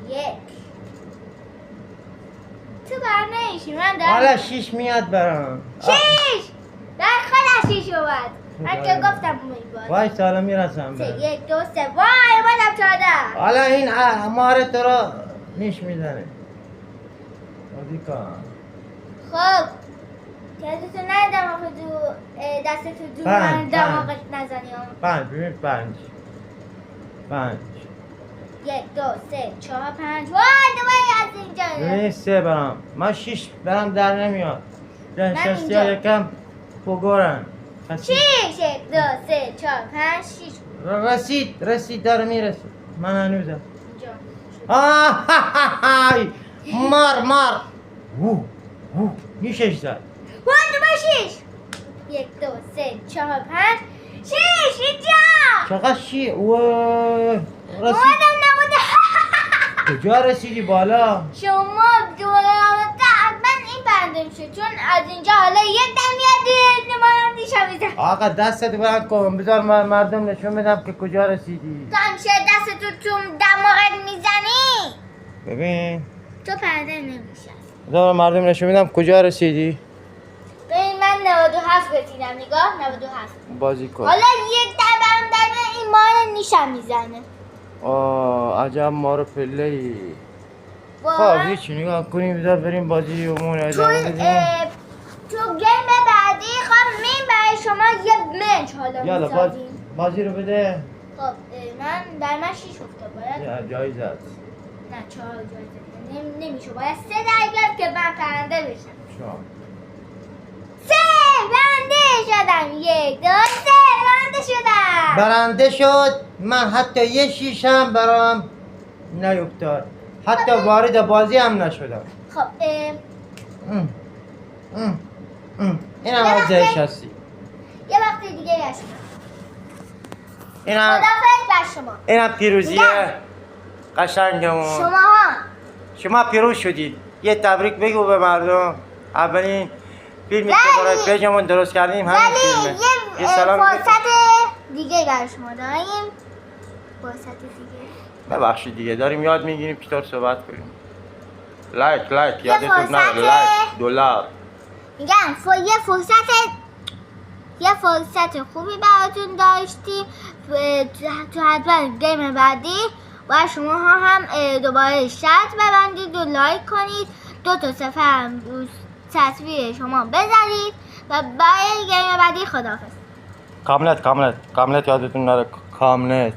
یک تو برنهیشی من دارم حالا 6 میاد برام. 6 در خودش 6 اومد من که گفتم میباد وای سالا میرسم 1 2 3 وای اومدم 14 حالا این ماره تو رو نیش میزنه بازی کن. خب یادتو ندم آخه دستتو دور من دماغش نزنی ها 5 ببین 5 1 2 3 4 5 وای دوباره از اینجا ببین 3 برام من 6 برام در نمیاد شستی ها اینجا. یکم بگورن 6 1 2 3 4 5 6 رسید داره میرسید من هنوزم اینجا آهای مار میشش زد وای دوباره 6 1 2 3 4 5 6 اینجا چقدر رسید اومدم نبوده کجا رسیدی بالا شما دوباره آمده حتما این پرنده میشه چون از اینجا حالا یک دم میادی نمارم دیشم میزن آقا دستت بلند کن بذار مردم نشون بدم که کجا رسیدی تو همیشه دستتو تو دماغت میزنی ببین تو پرنده نمیشه بذار مردم نشون بدم کجا رسیدی ببین من 97 رسیدم نگاه 97 بازی کن حالا یک در برم در این ماه نیشم میزنه عجب مارو پله ای خب واقعا هیچی نگاه کنیم بذار بریم بازی امون تو ادامه بدیم تو گیم بعدی خب من برای شما یه منچ حالا یالا میسازیم بازی رو بده خب من در من 6 افتاد باید جایزت نه 4 جایزه نمیشه باید 3 در گرفت که من پرنده بشم شما 3 برنده شدم 1 2 3 برنده شدم برنده شد من حتی یه شیشم برام نیفتاد حتی وارد بازی هم نشدم خب این هم از زهش هستی یه وقت دیگه گشتم این هم خدافظ بر شما این هم پیروزیه قشنگمون شما ها شما پیروز شدید یه تبریک بگو به مردم اولین فیلمی که برای پیجمون درست کردیم همین فیلمه یه فرصت دیگه بر شما داریم فرصت دیگه ببخشید دیگه داریم یاد میگیریم چطور صحبت کنیم لایک یادتون فرصت- نره لایک دلار میگم یه فرصت خوبی براتون داشتیم تو حتما گیم بعدی و شما ها هم دوباره شرط ببندید و لایک کنید 2 تا صفحه هم دوست تصویر شما بذارید و برای گیم بعدی خداحافظ کاملت یادتون نره کاملت